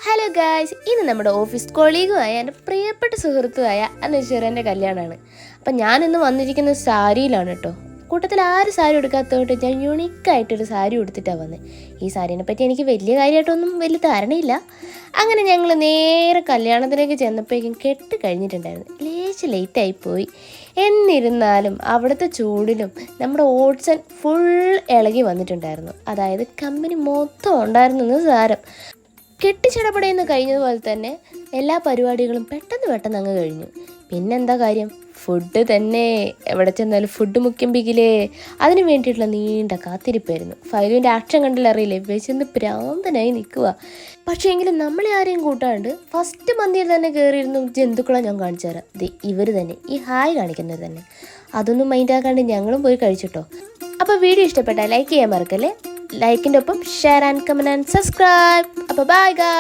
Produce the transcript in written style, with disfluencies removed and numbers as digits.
Hello guys, ഇന്ന് നമ്മുടെ office കൊളീഗുമായ എൻ്റെ പ്രിയപ്പെട്ട സുഹൃത്തുമായ അനശ്വരൻ്റെ കല്യാണമാണ്. അപ്പം ഞാനിന്ന് വന്നിരിക്കുന്ന സാരിയിലാണ് കേട്ടോ. കൂട്ടത്തിൽ ആരും സാരി എടുക്കാത്തതുകൊണ്ട് ഞാൻ യുണീക്കായിട്ടൊരു സാരി ഉടുത്തിട്ടാണ് വന്നത്. ഈ സാരീനെ പറ്റി എനിക്ക് വലിയ കാര്യമായിട്ടൊന്നും വലിയ ധാരണയില്ല. അങ്ങനെ ഞങ്ങൾ നേരെ കല്യാണത്തിലേക്ക് ചെന്നപ്പോഴേക്കും കെട്ട് കഴിഞ്ഞിട്ടുണ്ടായിരുന്നു. ലേറ്റായിപ്പോയി. എന്നിരുന്നാലും അവിടുത്തെ ചൂടിലും നമ്മുടെ ഓട്സൺ ഫുൾ ഇളകി വന്നിട്ടുണ്ടായിരുന്നു. അതായത് കമ്പനി മൊത്തം ഉണ്ടായിരുന്നെന്ന് സാരം. കെട്ടിച്ചടപടയെന്ന് കഴിഞ്ഞതുപോലെ തന്നെ എല്ലാ പരിപാടികളും പെട്ടെന്ന് അങ്ങ് കഴിഞ്ഞു. പിന്നെന്താ കാര്യം? ഫുഡ് തന്നെ. എവിടെ ചെന്നാലും ഫുഡ് മുക്കിമ്പിക്കില്ലേ, അതിന് വേണ്ടിയിട്ടുള്ള നീണ്ട കാത്തിരിപ്പായിരുന്നു. ഫൈലുവിൻ്റെ ആക്ഷൻ കണ്ടില്ലറിയില്ലേ, വിശന്ന് പ്രാന്തനായി നിൽക്കുക. പക്ഷേ എങ്കിലും നമ്മളെ ആരെയും കൂട്ടാണ്ട് ഫസ്റ്റ് മന്തിയിൽ തന്നെ കയറിയിരുന്നു ജന്തുക്കളെ ഞാൻ കാണിച്ചു തരാം. ഇവർ തന്നെ, ഈ ഹായ് കാണിക്കുന്നത് തന്നെ. അതൊന്നും മൈൻഡാക്കാണ്ട് ഞങ്ങളും പോയി കഴിച്ചിട്ടോ. അപ്പോൾ വീഡിയോ ഇഷ്ടപ്പെട്ടാൽ ലൈക്ക് ചെയ്യാൻ മറക്കല്ലേ. ലൈക്കിൻ്റെ ഒപ്പം share and comment and subscribe. അപ്പോൾ ബൈ ഗായ്സ്.